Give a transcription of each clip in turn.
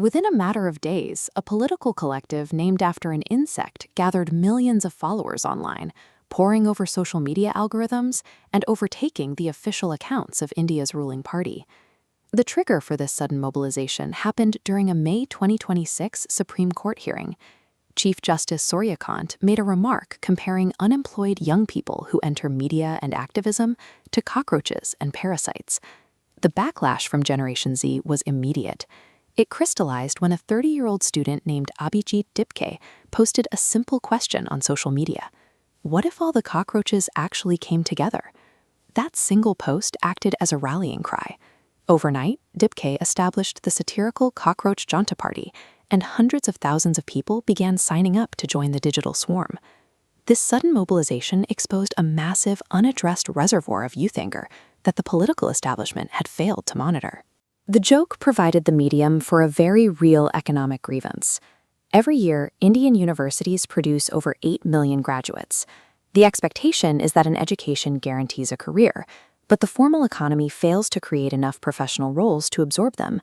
Within a matter of days, a political collective named after an insect gathered millions of followers online, poring over social media algorithms and overtaking the official accounts of India's ruling party. The trigger for this sudden mobilization happened during a May 2026 Supreme Court hearing. Chief Justice Suryakant made a remark comparing unemployed young people who enter media and activism to cockroaches and parasites. The backlash from Generation Z was immediate. It crystallized when a 30-year-old student named Abhijeet Dipke posted a simple question on social media. What if all the cockroaches actually came together? That single post acted as a rallying cry. Overnight, Dipke established the satirical Cockroach Janta Party, and hundreds of thousands of people began signing up to join the digital swarm. This sudden mobilization exposed a massive, unaddressed reservoir of youth anger that the political establishment had failed to monitor. The joke provided the medium for a very real economic grievance. Every year, Indian universities produce over 8 million graduates. The expectation is that an education guarantees a career, but the formal economy fails to create enough professional roles to absorb them.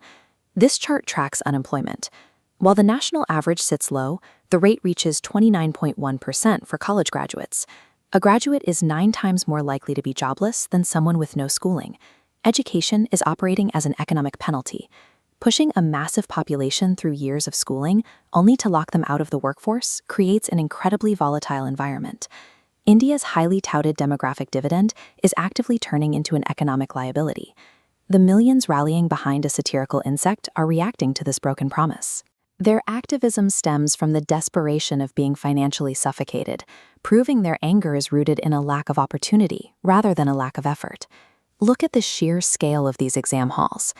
This chart tracks unemployment. While the national average sits low, the rate reaches 29.1% for college graduates. A graduate is 9 times more likely to be jobless than someone with no schooling. Education is operating as an economic penalty, pushing a massive population through years of schooling only to lock them out of the workforce creates an incredibly volatile environment. India's highly touted demographic dividend is actively turning into an economic liability. The millions rallying behind a satirical insect are reacting to this broken promise. Their activism stems from the desperation of being financially suffocated, proving their anger is rooted in a lack of opportunity rather than a lack of effort. Look at the sheer scale of these exam halls.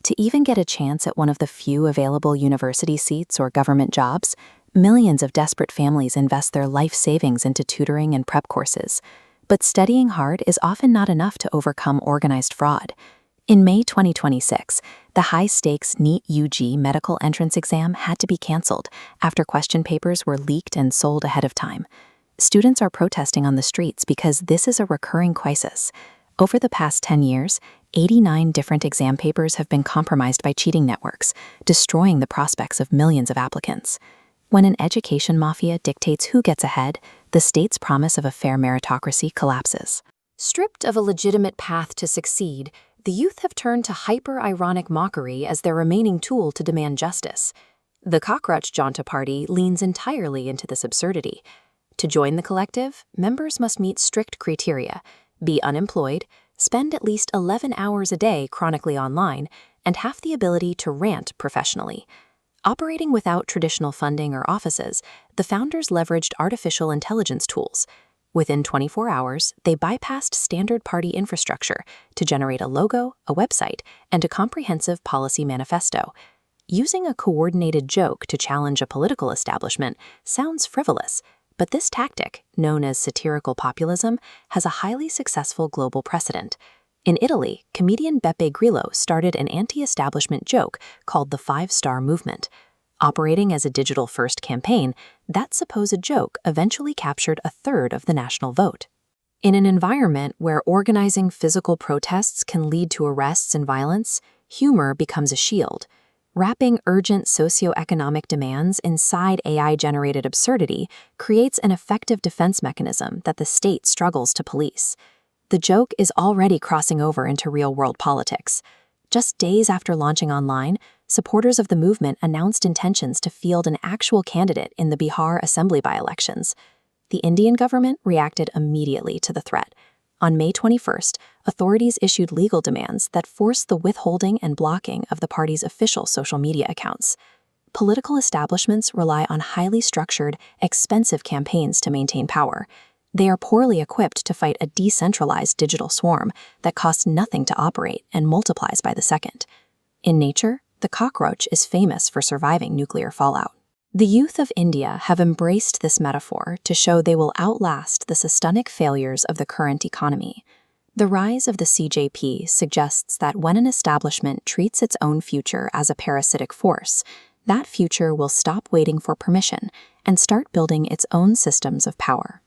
To even get a chance at one of the few available university seats or government jobs, millions of desperate families invest their life savings into tutoring and prep courses. But studying hard is often not enough to overcome organized fraud. In May 2026, the high-stakes NEET UG medical entrance exam had to be canceled after question papers were leaked and sold ahead of time. Students are protesting on the streets because this is a recurring crisis. Over the past 10 years, 89 different exam papers have been compromised by cheating networks, destroying the prospects of millions of applicants. When an education mafia dictates who gets ahead, the state's promise of a fair meritocracy collapses. Stripped of a legitimate path to succeed, the youth have turned to hyper-ironic mockery as their remaining tool to demand justice. The Cockroach Janta Party leans entirely into this absurdity. To join the collective, members must meet strict criteria, be unemployed, spend at least 11 hours a day chronically online, and have the ability to rant professionally. Operating without traditional funding or offices, the founders leveraged artificial intelligence tools. Within 24 hours, they bypassed standard party infrastructure to generate a logo, a website, and a comprehensive policy manifesto. Using a coordinated joke to challenge a political establishment sounds frivolous, but this tactic, known as satirical populism, has a highly successful global precedent. In Italy, comedian Beppe Grillo started an anti-establishment joke called the 5-Star Movement. Operating as a digital-first campaign, that supposed joke eventually captured a third of the national vote. In an environment where organizing physical protests can lead to arrests and violence, humor becomes a shield. Wrapping urgent socioeconomic demands inside AI-generated absurdity creates an effective defense mechanism that the state struggles to police. The joke is already crossing over into real-world politics. Just days after launching online, supporters of the movement announced intentions to field an actual candidate in the Bihar assembly by-elections. The Indian government reacted immediately to the threat. On May 21st, authorities issued legal demands that forced the withholding and blocking of the party's official social media accounts. Political establishments rely on highly structured, expensive campaigns to maintain power. They are poorly equipped to fight a decentralized digital swarm that costs nothing to operate and multiplies by the second. In nature, the cockroach is famous for surviving nuclear fallout. The youth of India have embraced this metaphor to show they will outlast the systemic failures of the current economy. The rise of the CJP suggests that when an establishment treats its own future as a parasitic force, that future will stop waiting for permission and start building its own systems of power.